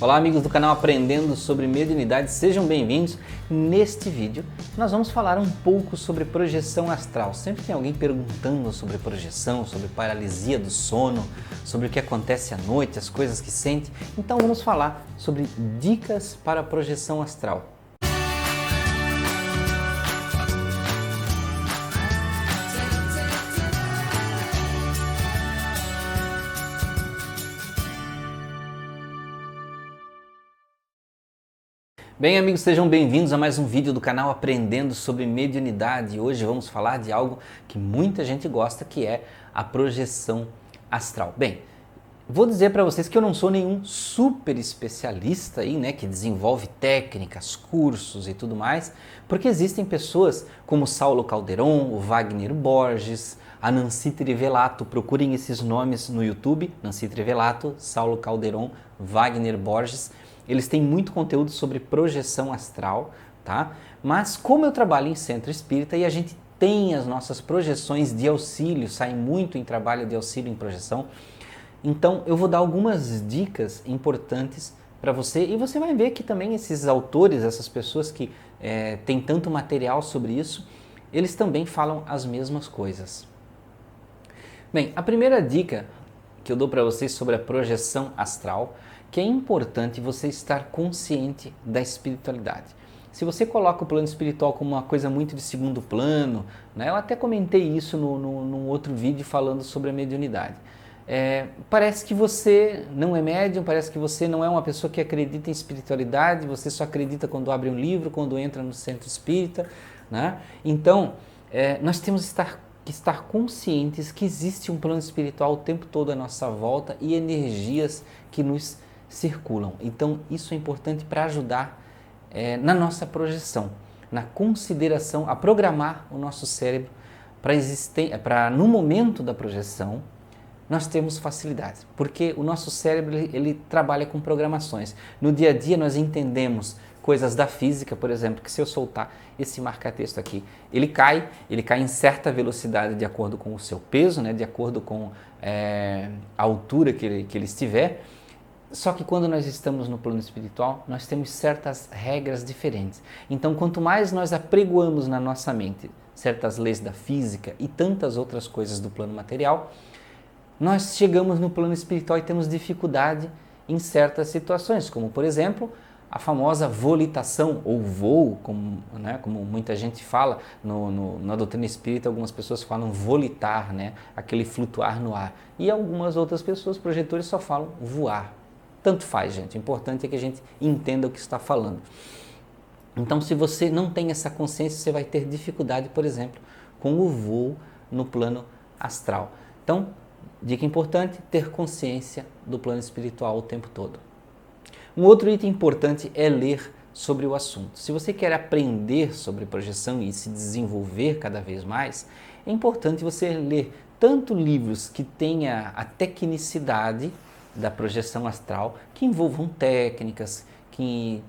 Olá amigos do canal Aprendendo sobre Mediunidade, sejam bem-vindos. Neste vídeo nós vamos falar um pouco sobre projeção astral. Sempre tem alguém perguntando sobre projeção, sobre paralisia do sono, sobre o que acontece à noite, as coisas que sente. Então vamos falar sobre dicas para a projeção astral. Bem amigos, sejam bem-vindos a mais um vídeo do canal Aprendendo sobre Mediunidade. Hoje vamos falar de algo que muita gente gosta, que é a projeção astral. Bem, vou dizer para vocês que eu não sou nenhum super especialista aí, né, que desenvolve técnicas, cursos e tudo mais, porque existem pessoas como Saulo Calderon, o Wagner Borges, a Nancy Trivelato. Procurem esses nomes no YouTube, Nancy Trivelato, Saulo Calderon, Wagner Borges. Eles têm muito conteúdo sobre projeção astral, tá? Mas como eu trabalho em centro espírita e a gente tem as nossas projeções de auxílio, sai muito em trabalho de auxílio em projeção, então eu vou dar algumas dicas importantes para você e você vai ver que também esses autores, essas pessoas que têm tanto material sobre isso, eles também falam as mesmas coisas. Bem, a primeira dica que eu dou para vocês sobre a projeção astral, que é importante você estar consciente da espiritualidade. Se você coloca o plano espiritual como uma coisa muito de segundo plano, né, eu até comentei isso num outro vídeo falando sobre a mediunidade. Parece que você não é médium, parece que você não é uma pessoa que acredita em espiritualidade, você só acredita quando abre um livro, quando entra no centro espírita, né? Então, nós temos que estar conscientes que existe um plano espiritual o tempo todo à nossa volta e energias que nos circulam. Então isso é importante para ajudar na nossa projeção, na consideração, a programar o nosso cérebro para no momento da projeção nós temos facilidade, porque o nosso cérebro ele trabalha com programações. No dia a dia nós entendemos coisas da física, por exemplo, que se eu soltar esse marca-texto aqui, ele cai em certa velocidade de acordo com o seu peso, né, de acordo com a altura que ele estiver. Só que quando nós estamos no plano espiritual, nós temos certas regras diferentes. Então, quanto mais nós apregoamos na nossa mente certas leis da física e tantas outras coisas do plano material, nós chegamos no plano espiritual e temos dificuldade em certas situações, como por exemplo, a famosa volitação ou voo, como muita gente fala, na doutrina espírita algumas pessoas falam volitar, né, aquele flutuar no ar, e algumas outras pessoas, projetores, só falam voar. Tanto faz, gente, o importante é que a gente entenda o que está falando. Então, se você não tem essa consciência, você vai ter dificuldade, por exemplo, com o voo no plano astral. Então, dica importante, ter consciência do plano espiritual o tempo todo. Um outro item importante é ler sobre o assunto. Se você quer aprender sobre projeção e se desenvolver cada vez mais, é importante você ler tanto livros que tenha a tecnicidade da projeção astral, que envolvam técnicas, que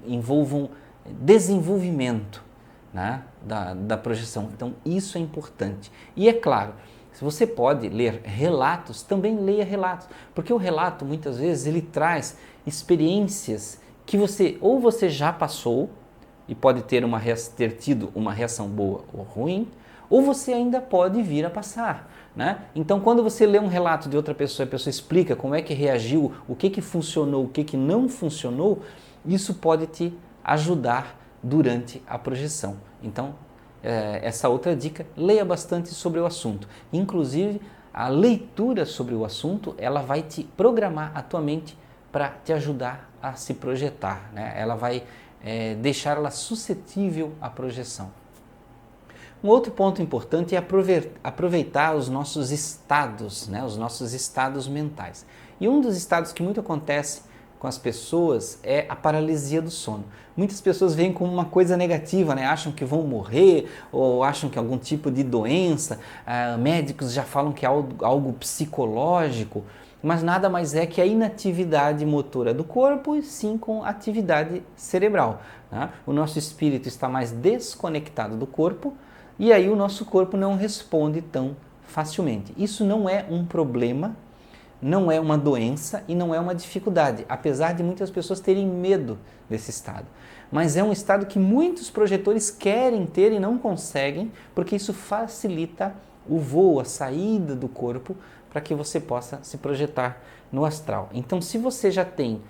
envolvam desenvolvimento, né, da projeção. Então isso é importante. E é claro, se você pode ler relatos, também leia relatos, porque o relato muitas vezes ele traz experiências que você já passou e pode ter tido uma reação boa ou ruim, ou você ainda pode vir a passar, né? Então, quando você lê um relato de outra pessoa, a pessoa explica como é que reagiu, o que funcionou, o que não funcionou, isso pode te ajudar durante a projeção. Então, essa outra dica, leia bastante sobre o assunto. Inclusive, a leitura sobre o assunto, ela vai te programar a tua mente para te ajudar a se projetar, né? Ela vai deixar ela suscetível à projeção. Um outro ponto importante é aproveitar os nossos estados, né? Os nossos estados mentais. E um dos estados que muito acontece com as pessoas é a paralisia do sono. Muitas pessoas veem como uma coisa negativa, né? Acham que vão morrer ou acham que é algum tipo de doença. Médicos já falam que é algo psicológico, mas nada mais é que a inatividade motora do corpo e sim com atividade cerebral, né? O nosso espírito está mais desconectado do corpo e aí o nosso corpo não responde tão facilmente. Isso não é um problema não é uma doença e não é uma dificuldade, apesar de muitas pessoas terem medo desse estado. Mas é um estado que muitos projetores querem ter e não conseguem, porque isso facilita o voo, a saída do corpo, para que você possa se projetar no astral. Então, se você já tem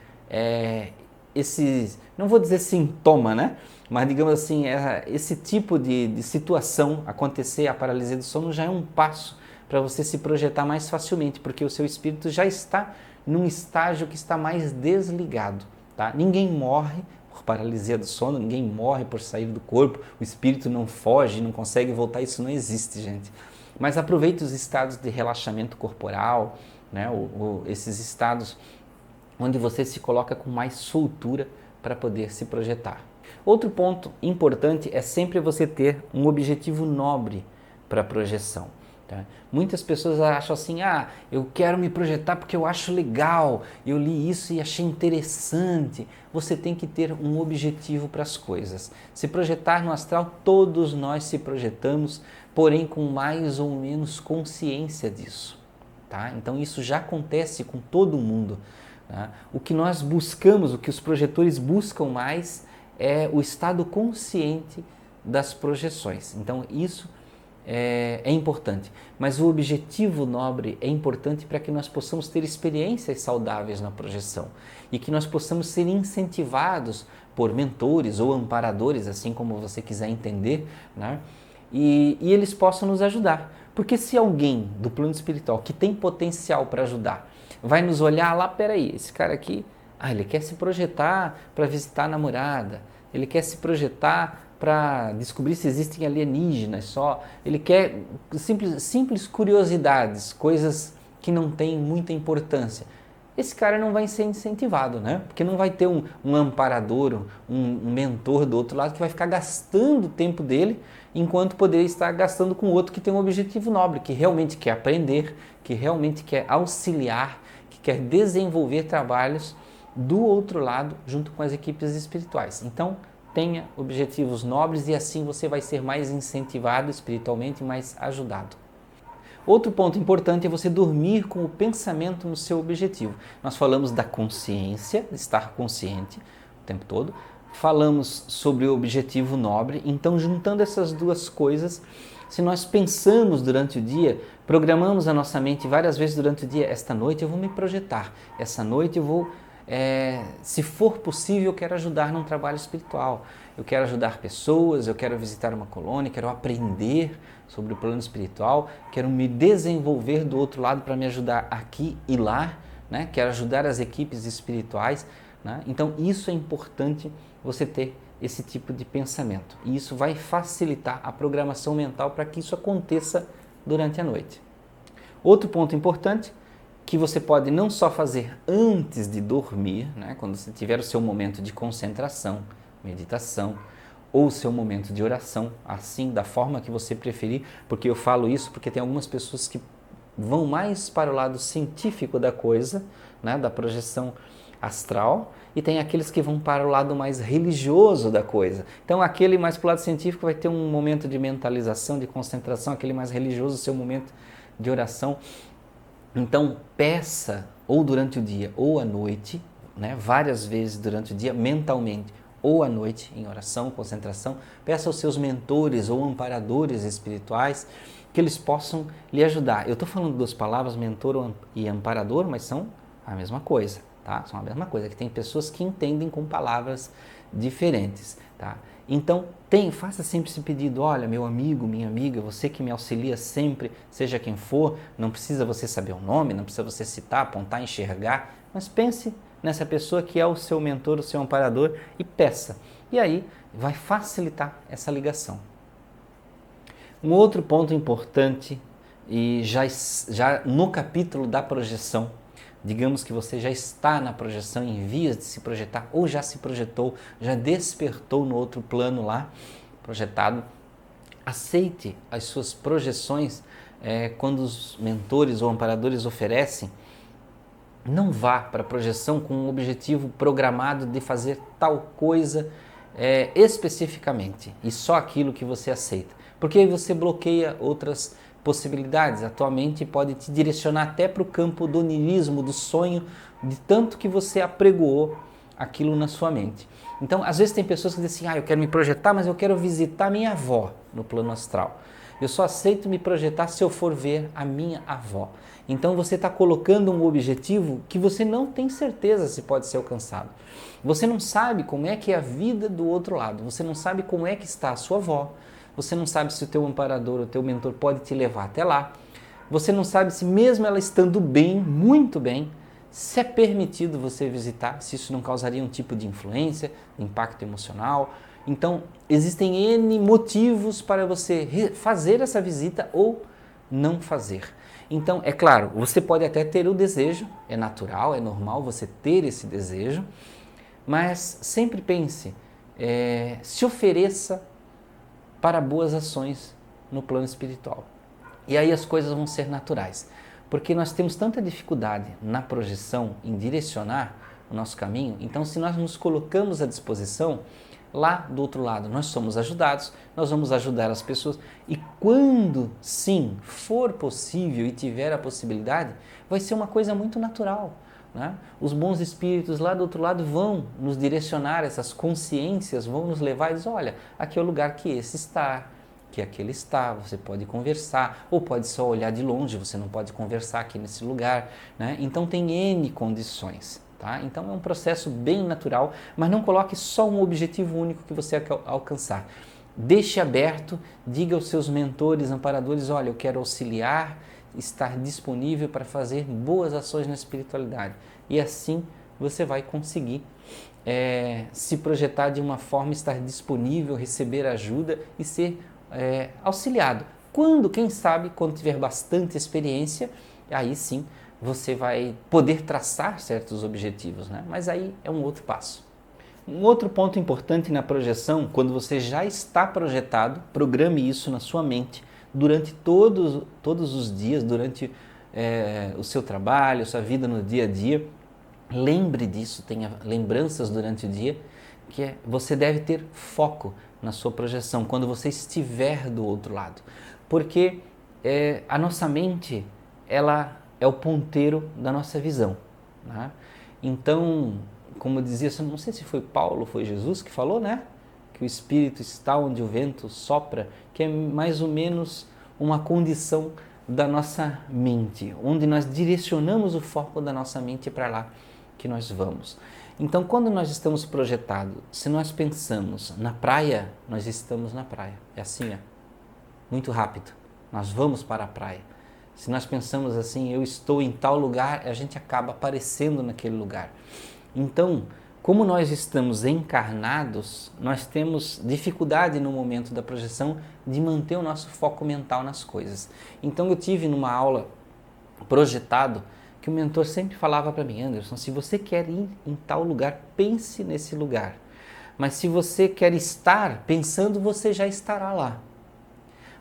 esse, não vou dizer sintoma, né? Mas digamos assim, esse tipo de situação acontecer, a paralisia do sono, já é um passo para você se projetar mais facilmente, porque o seu espírito já está num estágio que está mais desligado. Tá? Ninguém morre por paralisia do sono, ninguém morre por sair do corpo, o espírito não foge, não consegue voltar, isso não existe, gente. Mas aproveite os estados de relaxamento corporal, né? Esses estados onde você se coloca com mais soltura para poder se projetar. Outro ponto importante é sempre você ter um objetivo nobre para a projeção. Tá? Muitas pessoas acham assim, eu quero me projetar porque eu acho legal, eu li isso e achei interessante. Você tem que ter um objetivo para as coisas. Se projetar no astral, todos nós se projetamos, porém com mais ou menos consciência disso. Tá? Então isso já acontece com todo mundo. Tá? O que nós buscamos, o que os projetores buscam mais é o estado consciente das projeções. Então isso é importante, mas o objetivo nobre é importante para que nós possamos ter experiências saudáveis na projeção e que nós possamos ser incentivados por mentores ou amparadores, assim como você quiser entender, né? E eles possam nos ajudar. Porque se alguém do plano espiritual que tem potencial para ajudar vai nos olhar lá, peraí, esse cara aqui, ele quer se projetar para visitar a namorada, ele quer se projetar para descobrir se existem alienígenas só, ele quer simples curiosidades, coisas que não têm muita importância. Esse cara não vai ser incentivado, né? Porque não vai ter um amparador, um mentor do outro lado que vai ficar gastando o tempo dele, enquanto poderia estar gastando com outro que tem um objetivo nobre, que realmente quer aprender, que realmente quer auxiliar, que quer desenvolver trabalhos do outro lado junto com as equipes espirituais. Então, tenha objetivos nobres e assim você vai ser mais incentivado espiritualmente e mais ajudado. Outro ponto importante é você dormir com o pensamento no seu objetivo. Nós falamos da consciência, de estar consciente o tempo todo, falamos sobre o objetivo nobre, então juntando essas duas coisas, se nós pensamos durante o dia, programamos a nossa mente várias vezes durante o dia, esta noite eu vou me projetar, essa noite eu vou se for possível, eu quero ajudar num trabalho espiritual, eu quero ajudar pessoas, eu quero visitar uma colônia, quero aprender sobre o plano espiritual, quero me desenvolver do outro lado para me ajudar aqui e lá, né? Quero ajudar as equipes espirituais, né? Então isso é importante você ter esse tipo de pensamento e isso vai facilitar a programação mental para que isso aconteça durante a noite. Outro ponto importante que você pode não só fazer antes de dormir, né, quando você tiver o seu momento de concentração, meditação, ou o seu momento de oração, assim, da forma que você preferir, porque eu falo isso porque tem algumas pessoas que vão mais para o lado científico da coisa, né, da projeção astral, e tem aqueles que vão para o lado mais religioso da coisa. Então, aquele mais para o lado científico vai ter um momento de mentalização, de concentração, aquele mais religioso, o seu momento de oração. Então, peça ou durante o dia ou à noite, né, várias vezes durante o dia, mentalmente, ou à noite, em oração, concentração, peça aos seus mentores ou amparadores espirituais que eles possam lhe ajudar. Eu estou falando duas palavras, mentor e amparador, mas são a mesma coisa, tá? São a mesma coisa, que tem pessoas que entendem com palavras diferentes, tá? Então, faça sempre esse pedido, olha, meu amigo, minha amiga, você que me auxilia sempre, seja quem for, não precisa você saber o nome, não precisa você citar, apontar, enxergar, mas pense nessa pessoa que é o seu mentor, o seu amparador e peça. E aí vai facilitar essa ligação. Um outro ponto importante, e já no capítulo da projeção, digamos que você já está na projeção, em vias de se projetar, ou já se projetou, já despertou no outro plano lá, projetado, aceite as suas projeções quando os mentores ou amparadores oferecem. Não vá para a projeção com um objetivo programado de fazer tal coisa especificamente, e só aquilo que você aceita, porque aí você bloqueia outras possibilidades. A tua mente pode te direcionar até para o campo do onirismo, do sonho, de tanto que você apregoou aquilo na sua mente. Então, às vezes tem pessoas que dizem assim, eu quero me projetar, mas eu quero visitar minha avó no plano astral. Eu só aceito me projetar se eu for ver a minha avó. Então você está colocando um objetivo que você não tem certeza se pode ser alcançado. Você não sabe como é que é a vida do outro lado, você não sabe como é que está a sua avó, você não sabe se o teu amparador, o teu mentor pode te levar até lá, você não sabe se mesmo ela estando bem, muito bem, se é permitido você visitar, se isso não causaria um tipo de influência, impacto emocional. Então, existem N motivos para você fazer essa visita ou não fazer. Então, é claro, você pode até ter o desejo, é natural, é normal você ter esse desejo, mas sempre pense, se ofereça para boas ações no plano espiritual. E aí as coisas vão ser naturais, porque nós temos tanta dificuldade na projeção em direcionar o nosso caminho, então se nós nos colocamos à disposição, lá do outro lado nós somos ajudados, nós vamos ajudar as pessoas e quando sim for possível e tiver a possibilidade, vai ser uma coisa muito natural, né? Os bons espíritos lá do outro lado vão nos direcionar, essas consciências vão nos levar e dizer, olha, aqui é o lugar que esse está, que aquele está, você pode conversar, ou pode só olhar de longe, você não pode conversar aqui nesse lugar, né? Então tem N condições. Tá? Então é um processo bem natural, mas não coloque só um objetivo único que você quer alcançar. Deixe aberto, diga aos seus mentores, amparadores, olha, eu quero auxiliar, estar disponível para fazer boas ações na espiritualidade. E assim você vai conseguir se projetar de uma forma, estar disponível, receber ajuda e ser auxiliado. Quando, quem sabe, quando tiver bastante experiência, aí sim você vai poder traçar certos objetivos, né? Mas aí é um outro passo. Um outro ponto importante na projeção, quando você já está projetado, programe isso na sua mente durante todos os dias, durante o seu trabalho, sua vida no dia a dia. Lembre disso, tenha lembranças durante o dia, que você deve ter foco na sua projeção, quando você estiver do outro lado. Porque a nossa mente, ela é o ponteiro da nossa visão, né? Então, como eu dizia, não sei se foi Paulo, foi Jesus que falou, né? Que o Espírito está onde o vento sopra, que é mais ou menos uma condição da nossa mente, onde nós direcionamos o foco da nossa mente para lá que nós vamos. Então, quando nós estamos projetados, se nós pensamos na praia, nós estamos na praia. É assim, muito rápido. Nós vamos para a praia. Se nós pensamos assim, eu estou em tal lugar, a gente acaba aparecendo naquele lugar. Então, como nós estamos encarnados, nós temos dificuldade no momento da projeção de manter o nosso foco mental nas coisas. Então, eu tive numa aula projetado que o mentor sempre falava para mim, Anderson, se você quer ir em tal lugar, pense nesse lugar. Mas se você quer estar pensando, você já estará lá.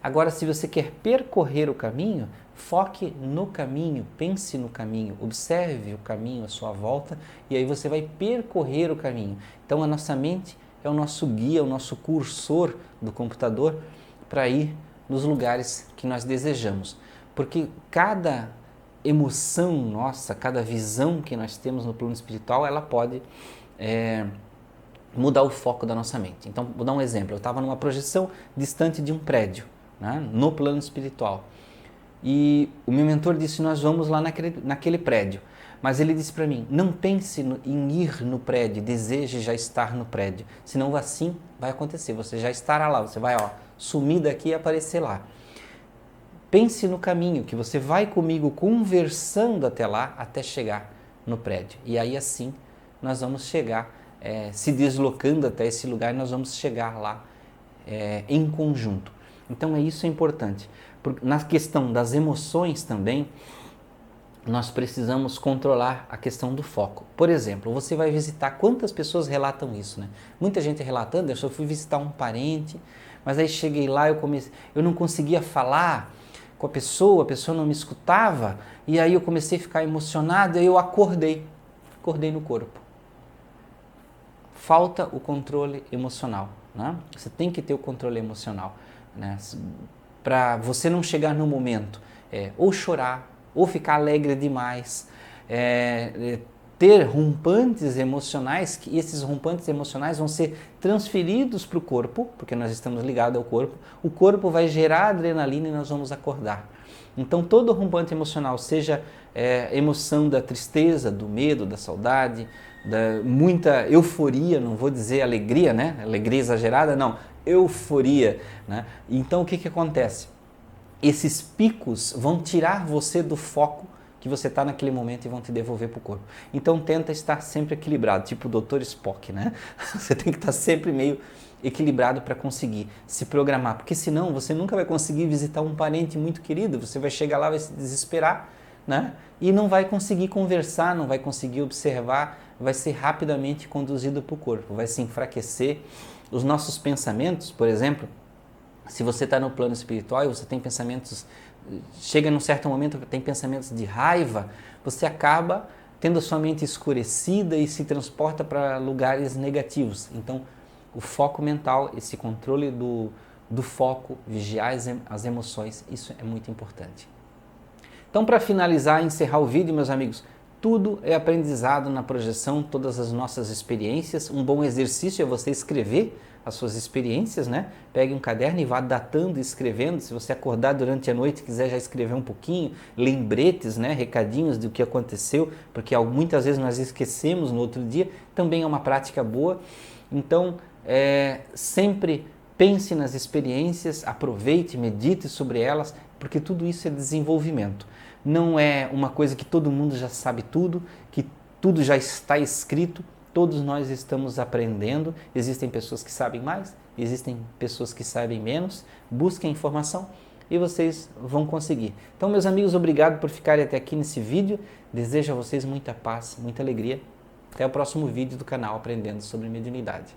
Agora, se você quer percorrer o caminho, foque no caminho, pense no caminho, observe o caminho à sua volta e aí você vai percorrer o caminho. Então, a nossa mente é o nosso guia, o nosso cursor do computador para ir nos lugares que nós desejamos. Porque cada emoção nossa, cada visão que nós temos no plano espiritual, ela pode mudar o foco da nossa mente. Então, vou dar um exemplo. Eu estava numa projeção distante de um prédio, né, no plano espiritual. E o meu mentor disse, nós vamos lá naquele prédio. Mas ele disse para mim, não pense em ir no prédio, deseje já estar no prédio. Senão assim vai acontecer, você já estará lá, você vai sumir daqui e aparecer lá. Pense no caminho, que você vai comigo conversando até lá, até chegar no prédio. E aí assim nós vamos chegar, se deslocando até esse lugar, nós vamos chegar lá em conjunto. Então isso é importante. Na questão das emoções também, nós precisamos controlar a questão do foco. Por exemplo, você vai visitar, quantas pessoas relatam isso, né? Muita gente relatando, eu só fui visitar um parente, mas aí cheguei lá, eu não conseguia falar com a pessoa não me escutava, e aí eu comecei a ficar emocionado, e aí eu acordei no corpo. Falta o controle emocional, né? Você tem que ter o controle emocional, né? para você não chegar no momento ou chorar, ou ficar alegre demais, ter rompantes emocionais, que esses rompantes emocionais vão ser transferidos para o corpo, porque nós estamos ligados ao corpo, o corpo vai gerar adrenalina e nós vamos acordar. Então todo rompante emocional, seja emoção da tristeza, do medo, da saudade, da muita euforia, não vou dizer alegria, né? Alegria exagerada, não, euforia, né? Então o que acontece? Esses picos vão tirar você do foco que você está naquele momento e vão te devolver para o corpo. Então tenta estar sempre equilibrado, tipo o Dr. Spock, né? Você tem que estar sempre meio equilibrado para conseguir se programar, porque senão você nunca vai conseguir visitar um parente muito querido, você vai chegar lá, vai se desesperar, né? E não vai conseguir conversar, não vai conseguir observar, vai ser rapidamente conduzido para o corpo, vai se enfraquecer. Os nossos pensamentos, por exemplo, se você está no plano espiritual e você tem pensamentos, chega num certo momento que tem pensamentos de raiva, você acaba tendo a sua mente escurecida e se transporta para lugares negativos. Então, o foco mental, esse controle do foco, vigiar as emoções, isso é muito importante. Então, para finalizar e encerrar o vídeo, meus amigos, tudo é aprendizado na projeção, todas as nossas experiências. Um bom exercício é você escrever as suas experiências, né? Pegue um caderno e vá datando e escrevendo. Se você acordar durante a noite e quiser já escrever um pouquinho, lembretes, né? Recadinhos do que aconteceu, porque muitas vezes nós esquecemos no outro dia, também é uma prática boa. Então, sempre pense nas experiências, aproveite, medite sobre elas, porque tudo isso é desenvolvimento. Não é uma coisa que todo mundo já sabe tudo, que tudo já está escrito, todos nós estamos aprendendo, existem pessoas que sabem mais, existem pessoas que sabem menos, busquem informação e vocês vão conseguir. Então, meus amigos, obrigado por ficarem até aqui nesse vídeo, desejo a vocês muita paz, muita alegria, até o próximo vídeo do canal Aprendendo sobre Mediunidade.